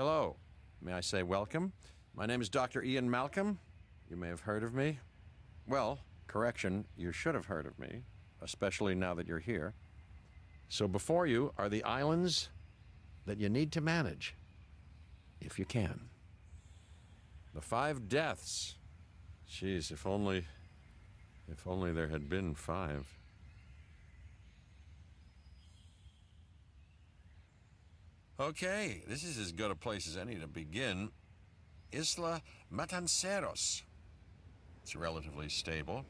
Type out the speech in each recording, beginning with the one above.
Hello. May I say welcome? My name is Dr. Ian Malcolm. You may have heard of me. Well, correction, you should have heard of me, especially now that you're here. So before you are the islands that you need to manage, if you can. The 5 deaths. Jeez, if only there had been 5. Okay, this is as good a place as any to begin. Isla Matanceros. It's relatively stable.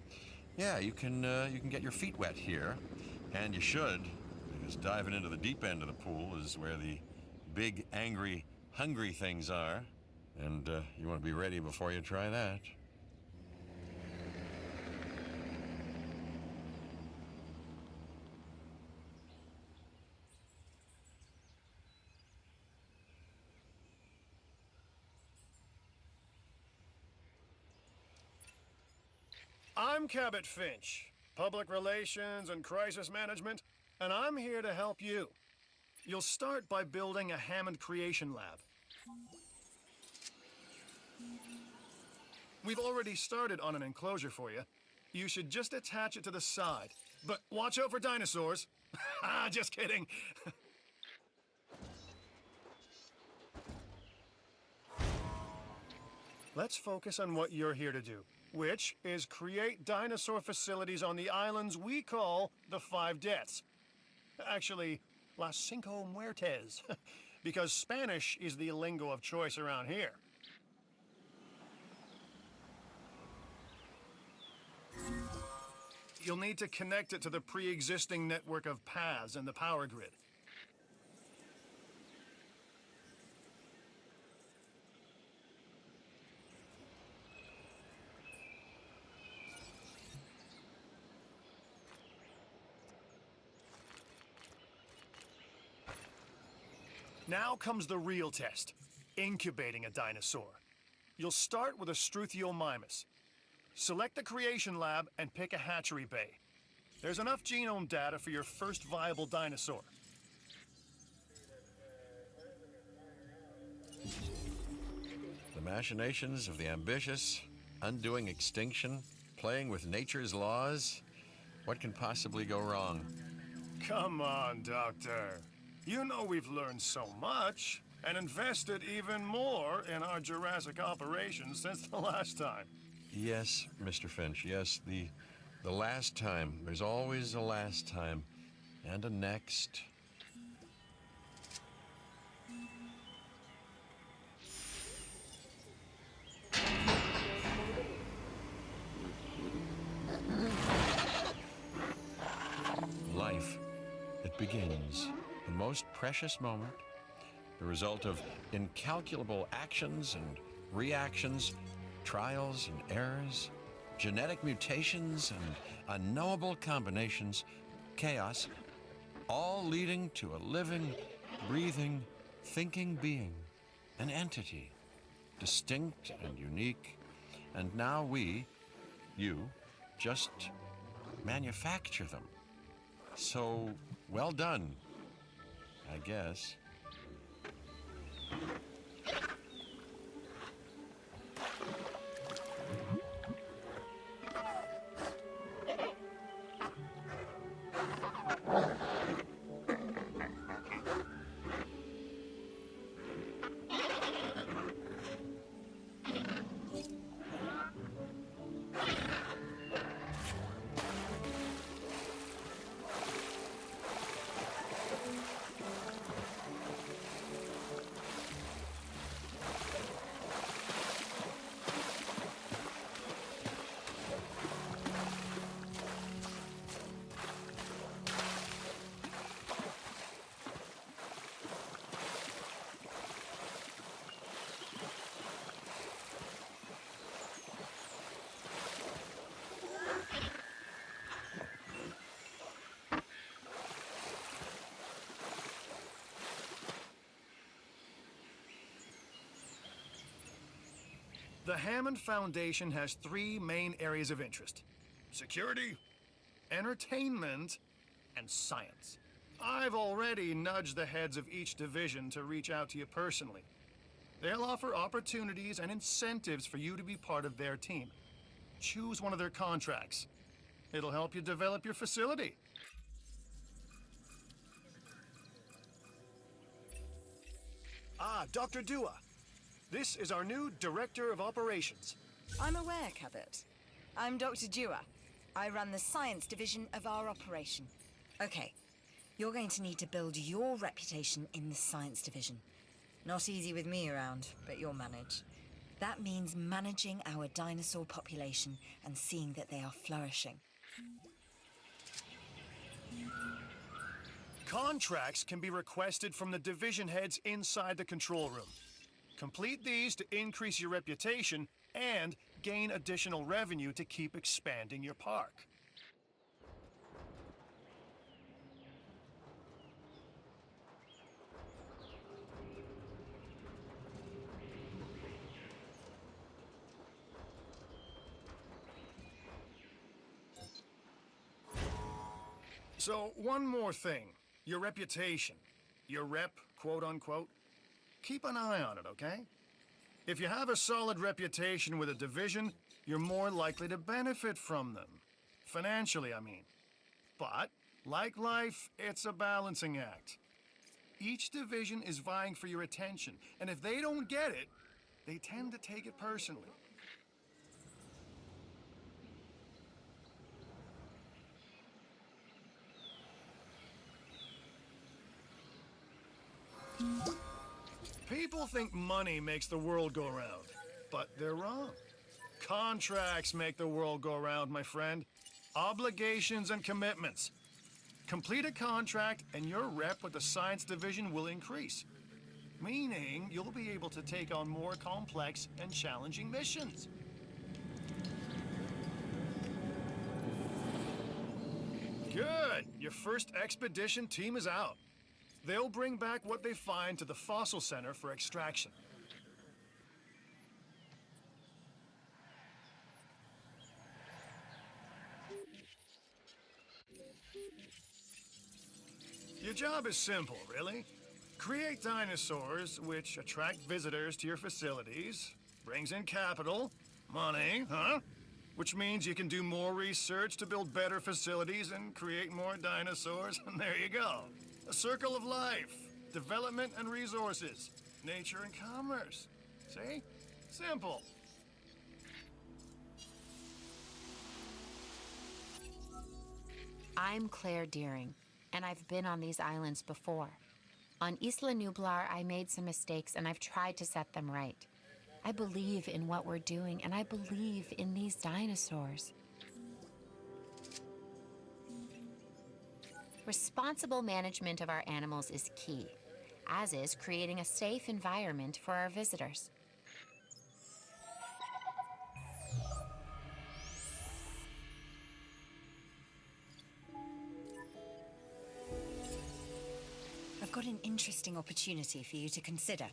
Yeah, you can get your feet wet here, and you should, because diving into the deep end of the pool is where the big, angry, hungry things are, and you want to be ready before you try that. I'm Cabot Finch, Public Relations and Crisis Management, and I'm here to help you. You'll start by building a Hammond Creation Lab. We've already started on an enclosure for you. You should just attach it to the side. But watch out for dinosaurs. Just kidding. Let's focus on what you're here to do, which is create dinosaur facilities on the islands we call the 5 Deaths. Actually, Las Cinco Muertes, because Spanish is the lingo of choice around here. You'll need to connect it to the pre-existing network of paths and the power grid. Now comes the real test, incubating a dinosaur. You'll start with a Struthiomimus. Select the creation lab and pick a hatchery bay. There's enough genome data for your first viable dinosaur. The machinations of the ambitious, undoing extinction, playing with nature's laws. What can possibly go wrong? Come on, Doctor. You know we've learned so much and invested even more in our Jurassic operations since the last time. Yes, Mr. Finch, yes, the last time. There's always a last time. And a next. Life, it begins. The most precious moment, the result of incalculable actions and reactions, trials and errors, genetic mutations and unknowable combinations, chaos, all leading to a living, breathing, thinking being, an entity, distinct and unique, and now we, you, just manufacture them. So, well done, I guess. The Hammond Foundation has 3 main areas of interest: security, entertainment, and science. I've already nudged the heads of each division to reach out to you personally. They'll offer opportunities and incentives for you to be part of their team. Choose one of their contracts. It'll help you develop your facility. Ah, Dr. Dua. This is our new Director of Operations. I'm aware, Cabot. I'm Dr. Dua. I run the science division of our operation. Okay, you're going to need to build your reputation in the science division. Not easy with me around, but you'll manage. That means managing our dinosaur population and seeing that they are flourishing. Contracts can be requested from the division heads inside the control room. Complete these to increase your reputation and gain additional revenue to keep expanding your park. So, one more thing. Your reputation. Your rep, quote unquote. Keep an eye on it, okay? If you have a solid reputation with a division, you're more likely to benefit from them. Financially, I mean. But, like life, it's a balancing act. Each division is vying for your attention, and if they don't get it, they tend to take it personally. People think money makes the world go round, but they're wrong. Contracts make the world go round, my friend. Obligations and commitments. Complete a contract and your rep with the science division will increase. Meaning you'll be able to take on more complex and challenging missions. Good! Your first expedition team is out. They'll bring back what they find to the fossil center for extraction. Your job is simple, really. Create dinosaurs which attract visitors to your facilities, brings in capital, money, which means you can do more research to build better facilities and create more dinosaurs, and there you go. A circle of life, development and resources, nature and commerce. See? Simple. I'm Claire Deering, and I've been on these islands before. On Isla Nublar, I made some mistakes, and I've tried to set them right. I believe in what we're doing, and I believe in these dinosaurs. Responsible management of our animals is key, as is creating a safe environment for our visitors. I've got an interesting opportunity for you to consider.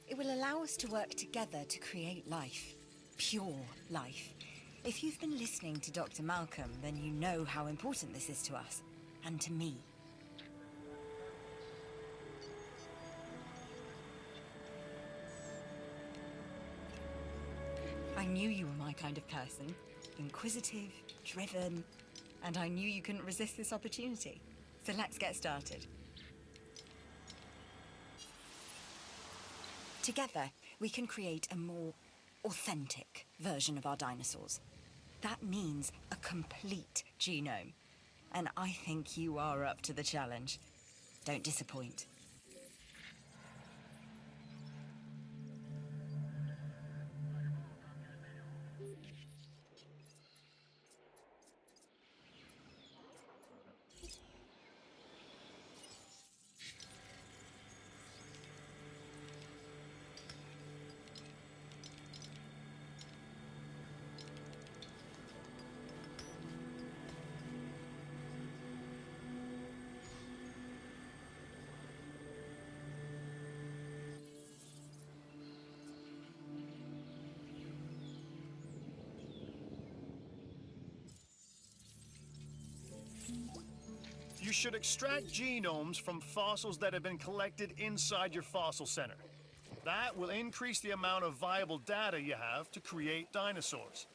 It will allow us to work together to create life. Pure life. If you've been listening to Dr. Malcolm, then you know how important this is to us. And to me. I knew you were my kind of person. Inquisitive, driven, and I knew you couldn't resist this opportunity. So let's get started. Together, we can create a more authentic version of our dinosaurs. That means a complete genome. And I think you are up to the challenge. Don't disappoint. You should extract genomes from fossils that have been collected inside your fossil center. That will increase the amount of viable data you have to create dinosaurs.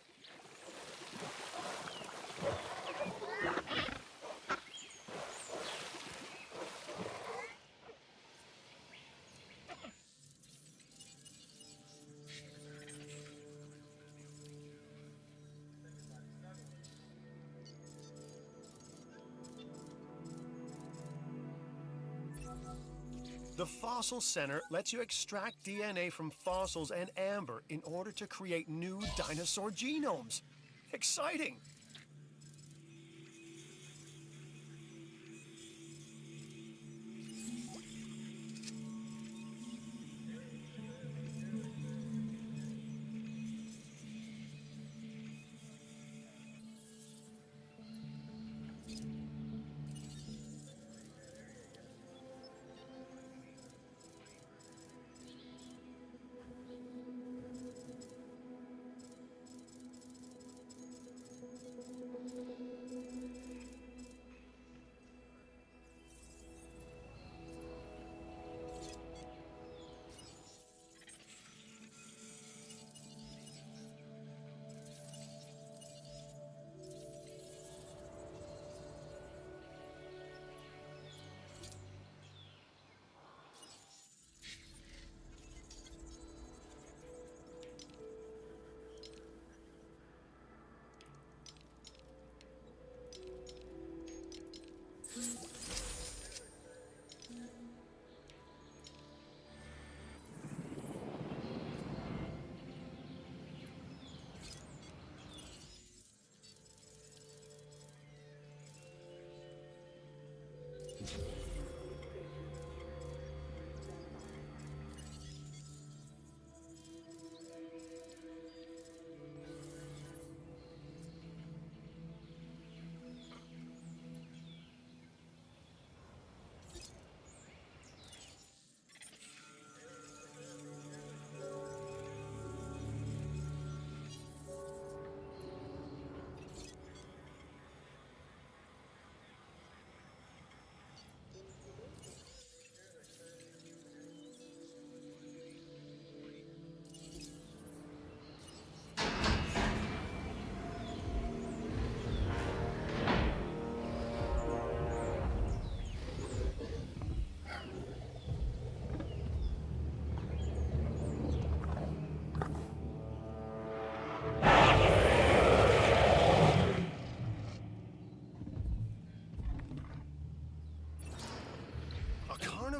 The Fossil Center lets you extract DNA from fossils and amber in order to create new dinosaur genomes. Exciting!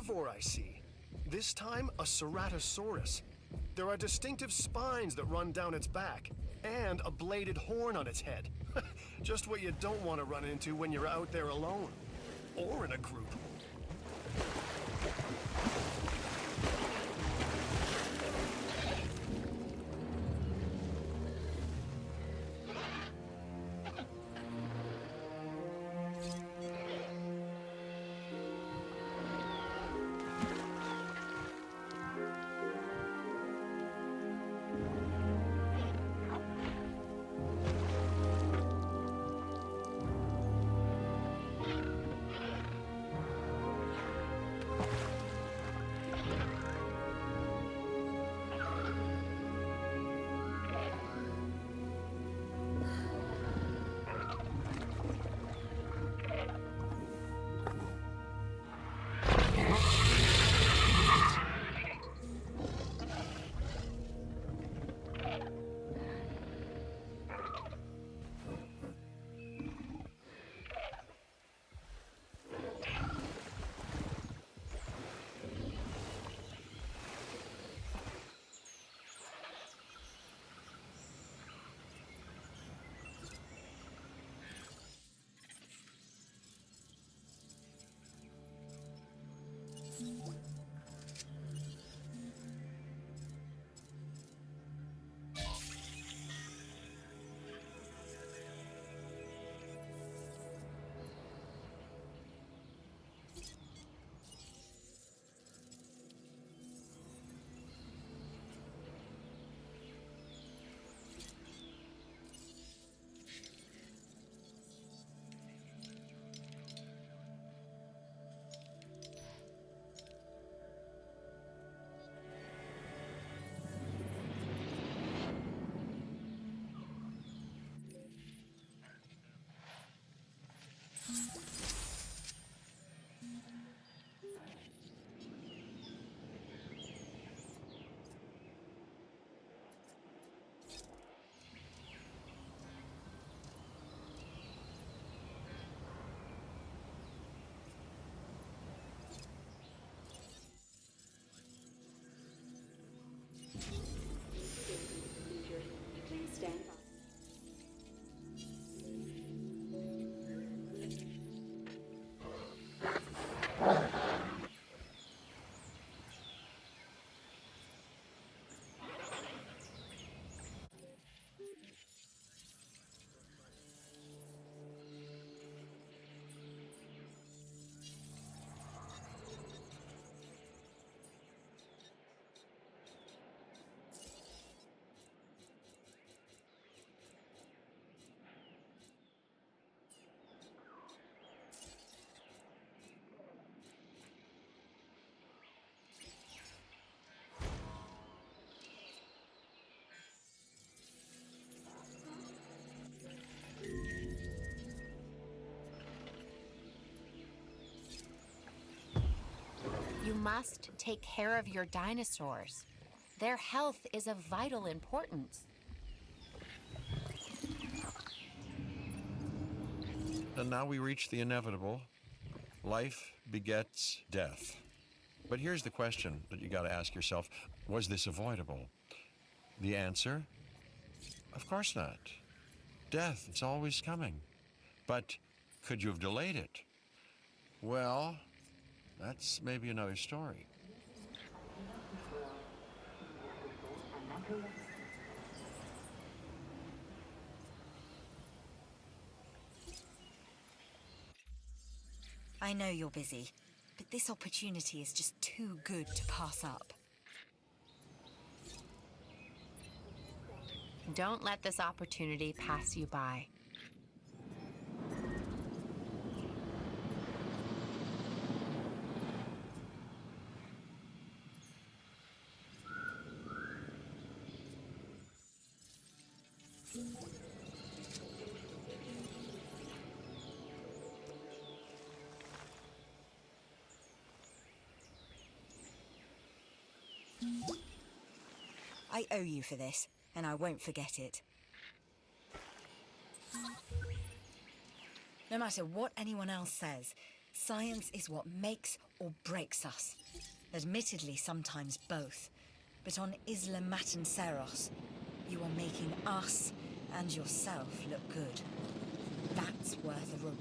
Carnivore, I see. This time, a Ceratosaurus. There are distinctive spines that run down its back, and a bladed horn on its head. Just what you don't want to run into when you're out there alone. Or in a group. must take care of your dinosaurs. Their health is of vital importance. And now we reach the inevitable. Life begets death. But here's the question that you got to ask yourself. Was this avoidable? The answer? Of course not. Death, it's always coming. But could you have delayed it? Well, that's maybe another story. I know you're busy, but this opportunity is just too good to pass up. Don't let this opportunity pass you by. I owe you for this, and I won't forget it. No matter what anyone else says, science is what makes or breaks us. Admittedly, sometimes both. But on Isla Matanceros, you are making us and yourself look good. That's worth a reward.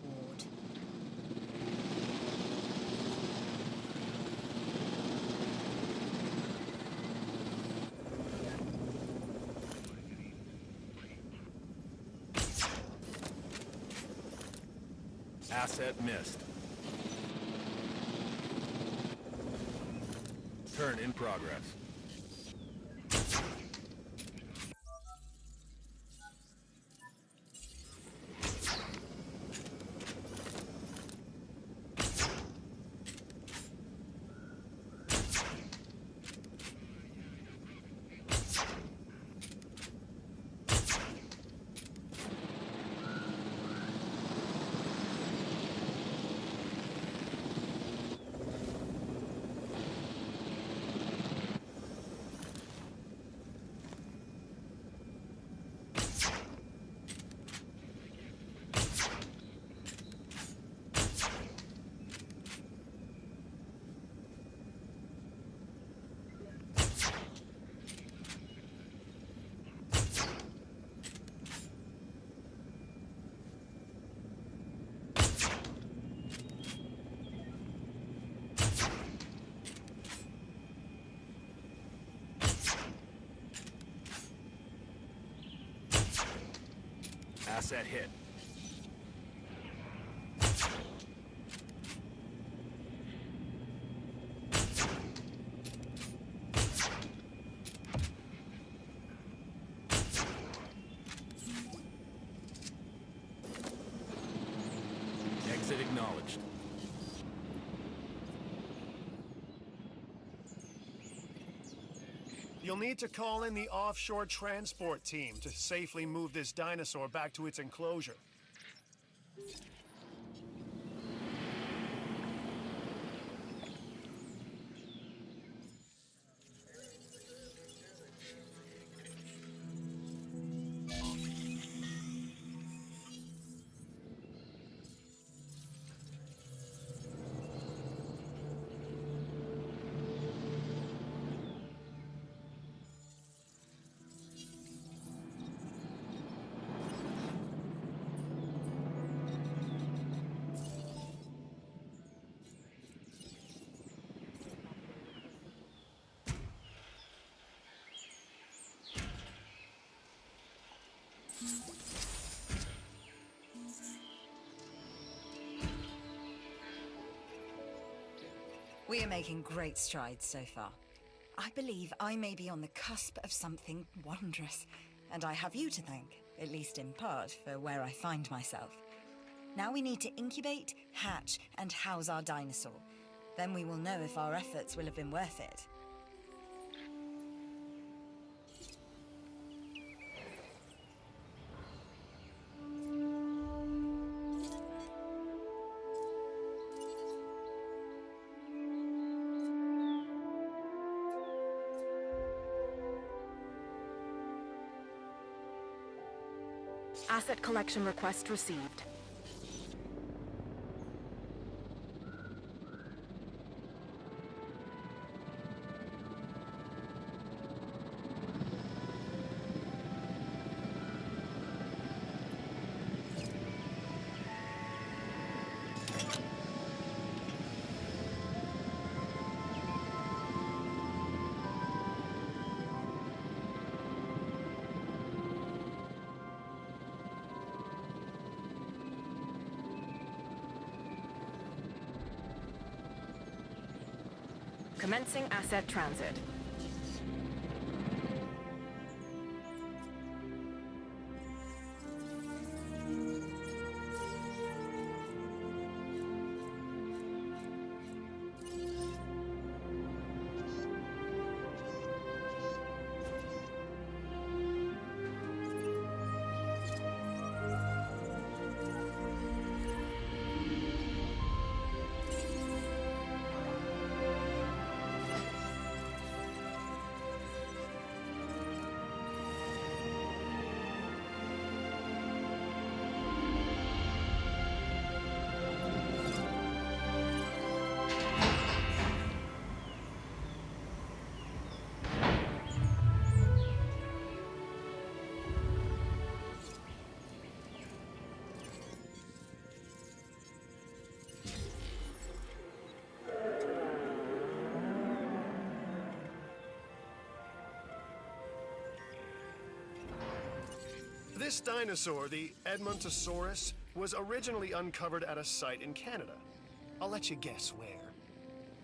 Asset missed. Turn in progress. Asset hit. Exit acknowledged. You'll need to call in the offshore transport team to safely move this dinosaur back to its enclosure. We are making great strides so far. I believe I may be on the cusp of something wondrous, and I have you to thank, at least in part, for where I find myself. Now we need to incubate, hatch, and house our dinosaur. Then we will know if our efforts will have been worth it. Asset collection request received. Commencing asset transit. This dinosaur, the Edmontosaurus, was originally uncovered at a site in Canada. I'll let you guess where.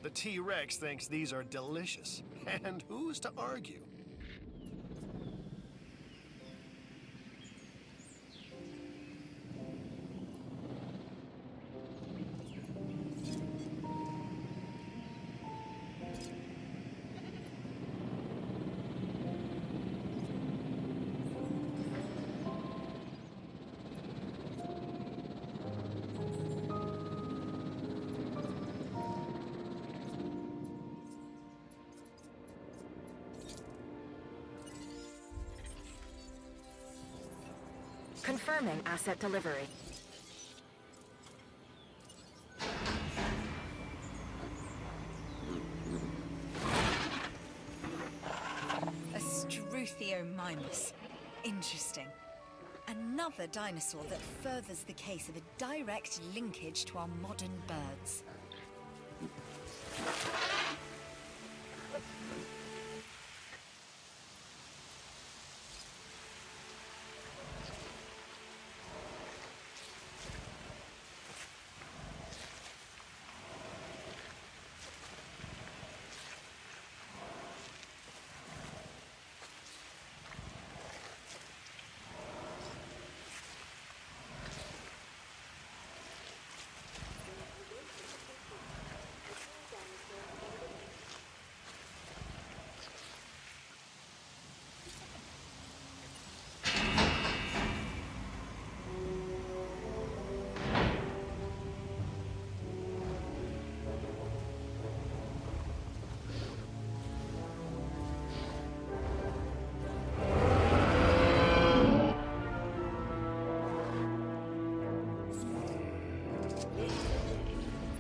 The T-Rex thinks these are delicious, and who's to argue? Confirming asset delivery. A Struthiomimus. Interesting. Another dinosaur that furthers the case of a direct linkage to our modern birds.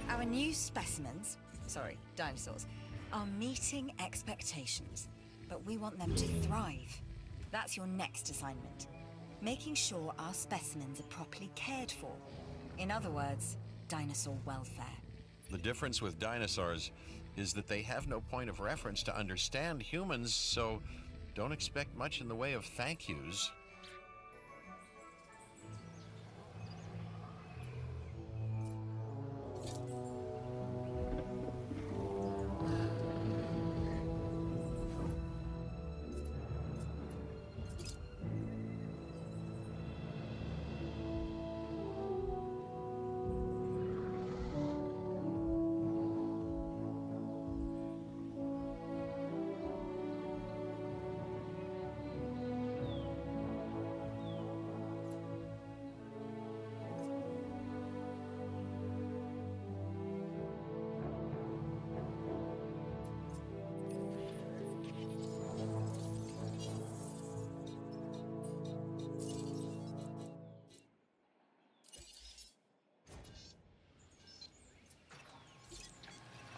Our new specimens, dinosaurs, are meeting expectations, but we want them to thrive. That's your next assignment. Making sure our specimens are properly cared for. In other words, dinosaur welfare. The difference with dinosaurs is that they have no point of reference to understand humans, so don't expect much in the way of thank yous.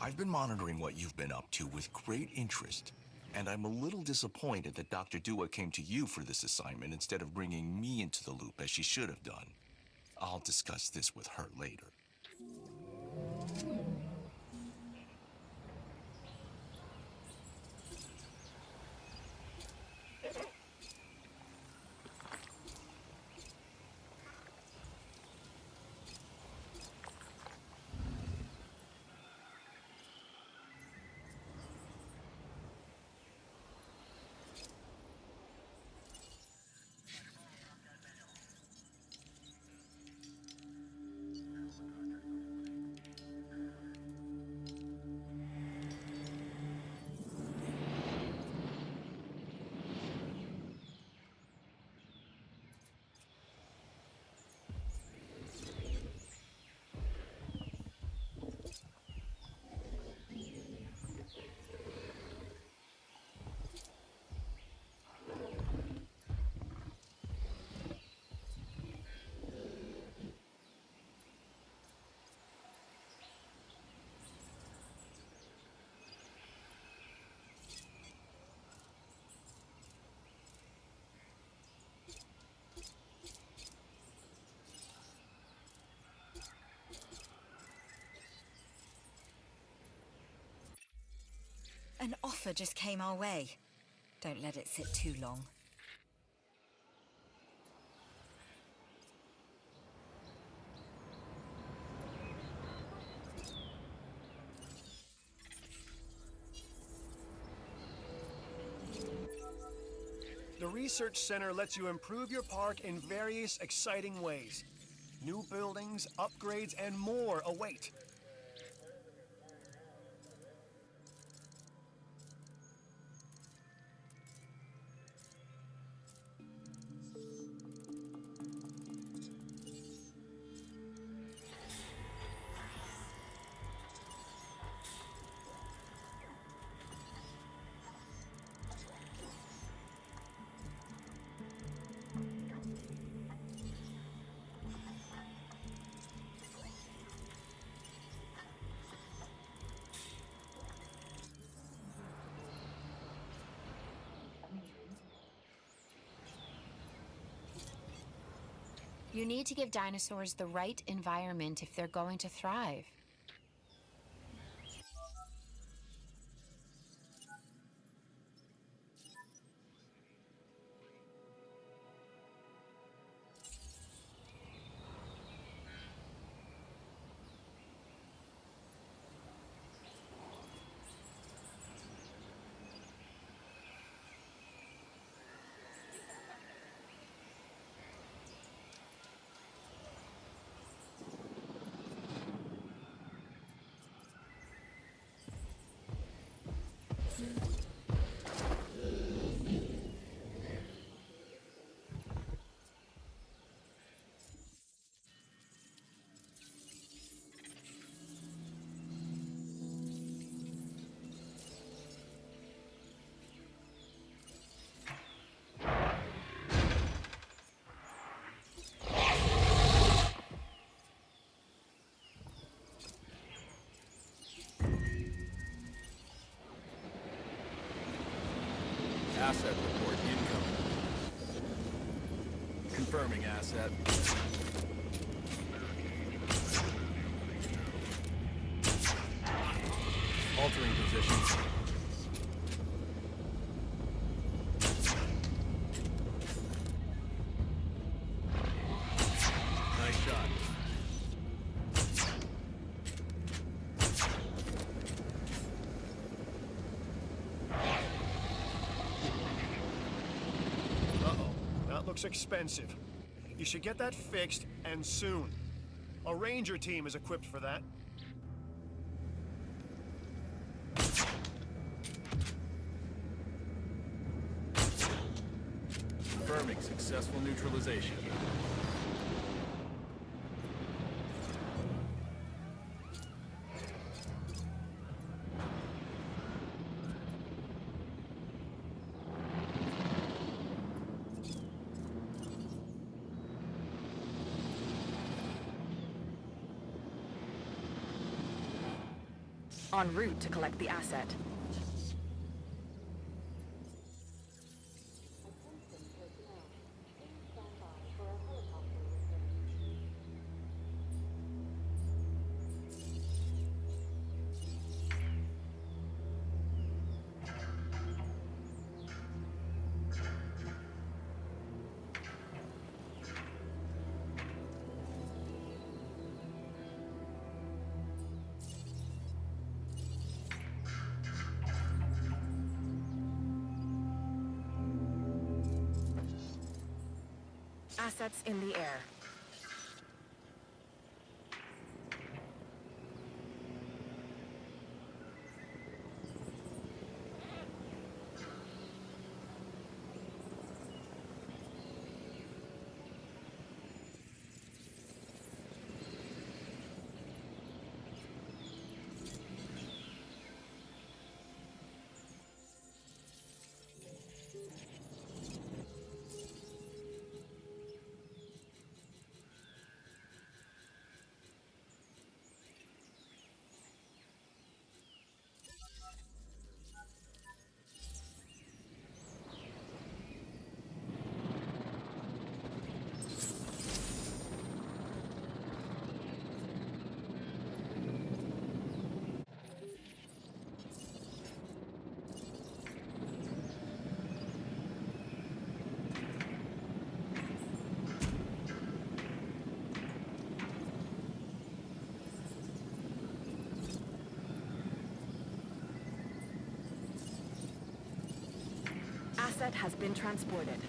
I've been monitoring what you've been up to with great interest, and I'm a little disappointed that Dr. Dua came to you for this assignment instead of bringing me into the loop as she should have done. I'll discuss this with her later. An offer just came our way. Don't let it sit too long. The Research Center lets you improve your park in various exciting ways. New buildings, upgrades, and more await. You need to give dinosaurs the right environment if they're going to thrive. Asset report incoming. Confirming asset. Altering position. Nice shot. That looks expensive. You should get that fixed, and soon. A ranger team is equipped for that. Confirming successful neutralization. En route to collect the asset. Assets in the air. Asset has been transported.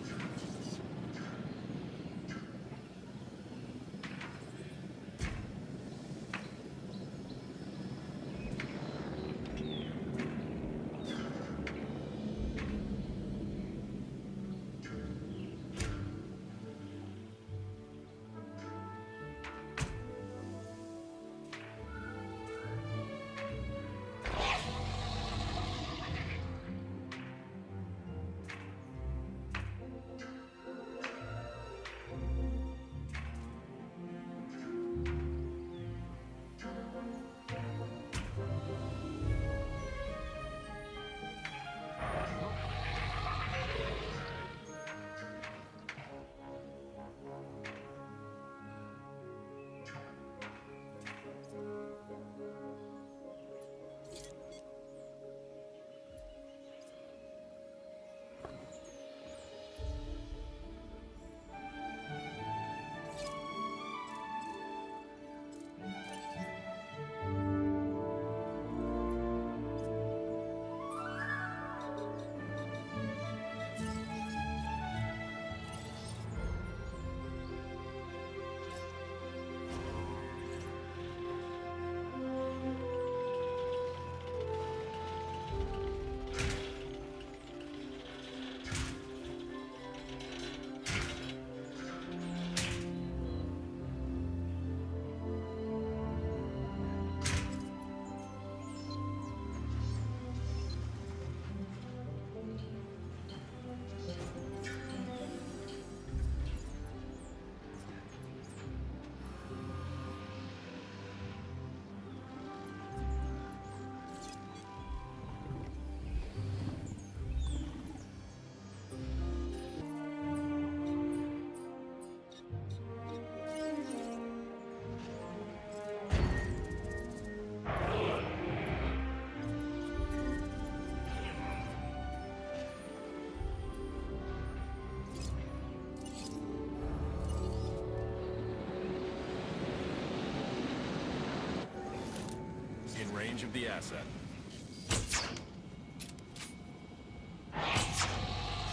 In range of the asset.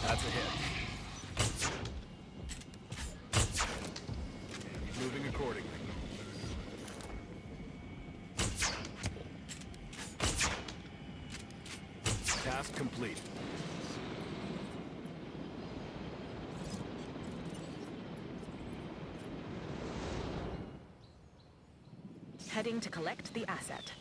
That's a hit. Moving accordingly. Task complete. Heading to collect the asset.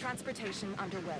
Transportation underway.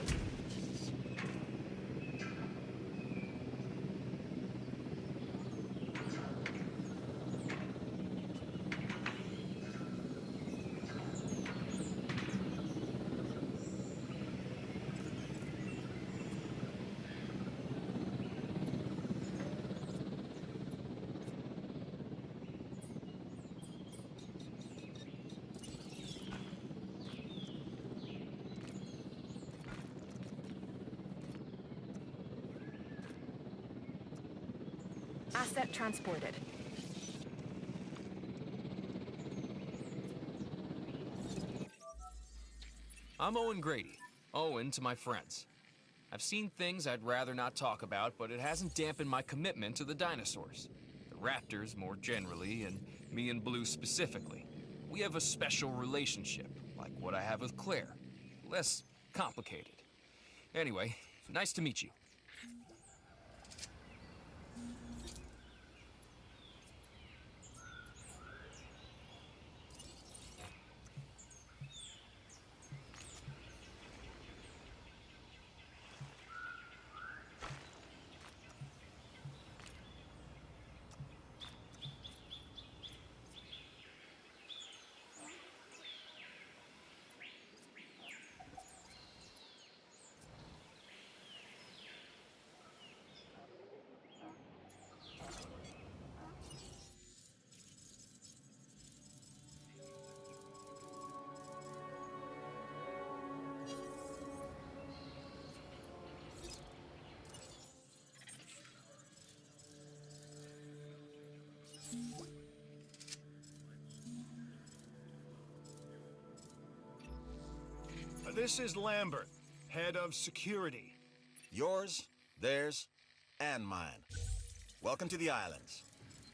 Asset transported. I'm Owen Grady. Owen to my friends. I've seen things I'd rather not talk about, but it hasn't dampened my commitment to the dinosaurs. The raptors more generally, and me and Blue specifically. We have a special relationship, like what I have with Claire. Less complicated. Anyway, nice to meet you. This is Lambert, head of security. Yours, theirs, and mine. Welcome to the islands.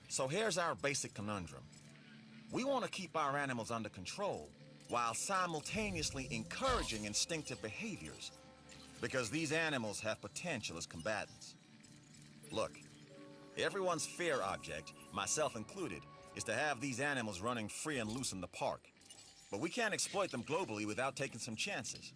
So here's our basic conundrum. We want to keep our animals under control while simultaneously encouraging instinctive behaviors, because these animals have potential as combatants. Look, everyone's fear object, myself included, is to have these animals running free and loose in the park. But we can't exploit them globally without taking some chances.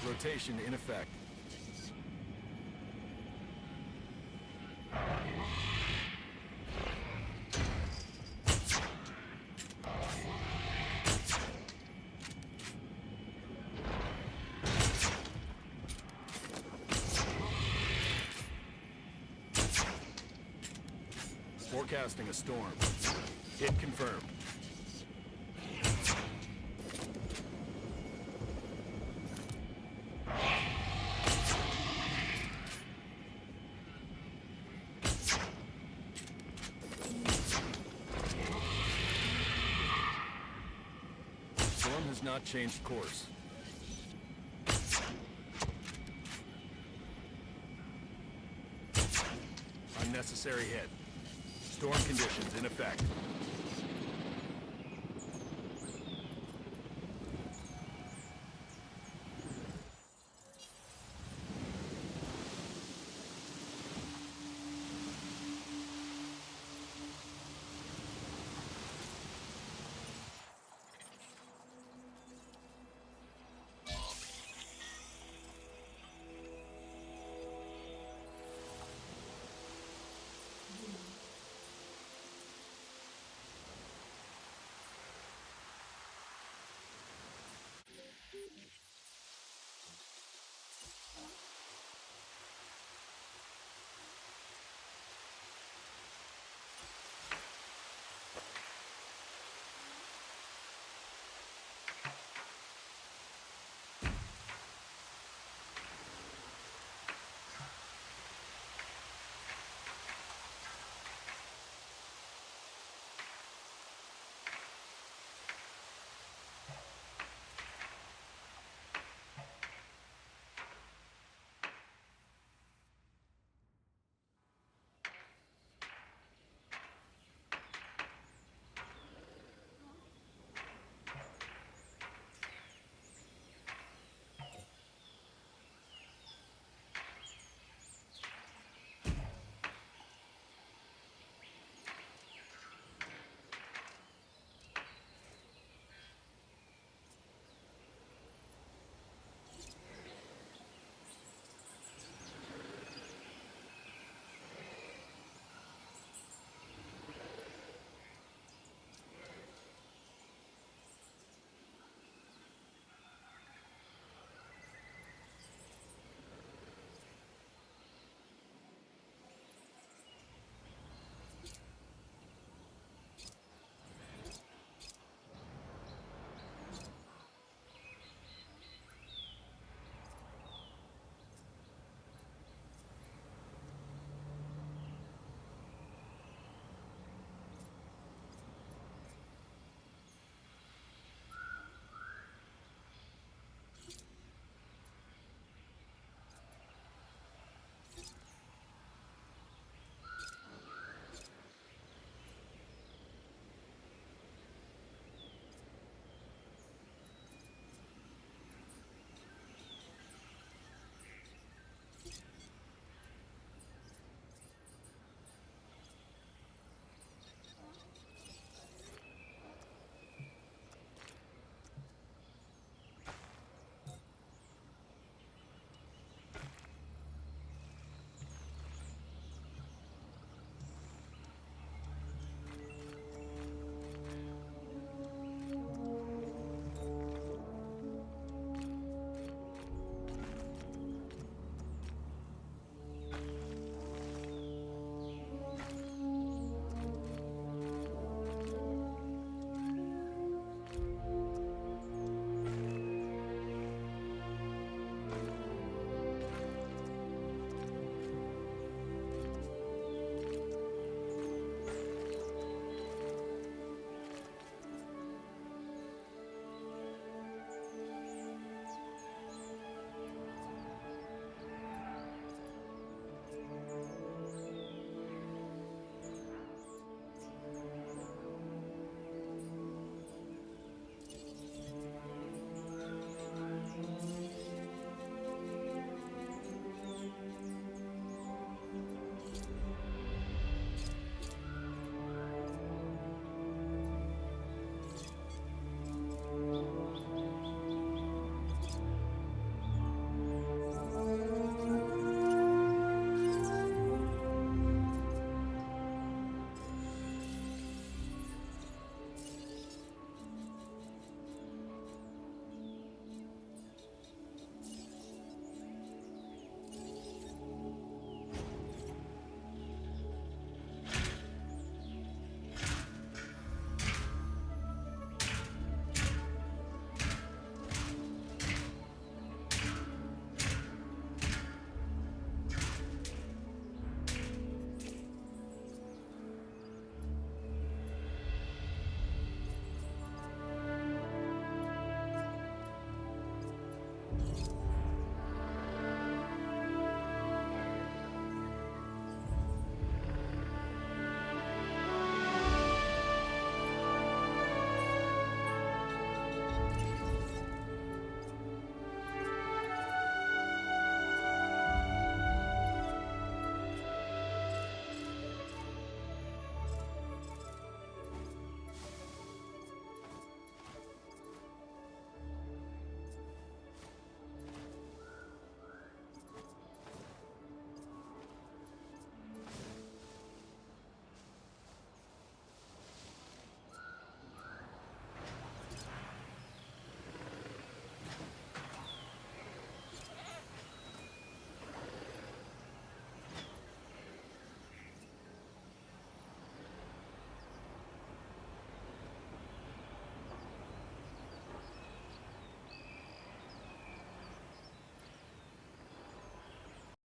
Rotation in effect. Forecasting a storm. Hit confirmed. Storm has not changed course. unnecessary hit. Storm conditions in effect.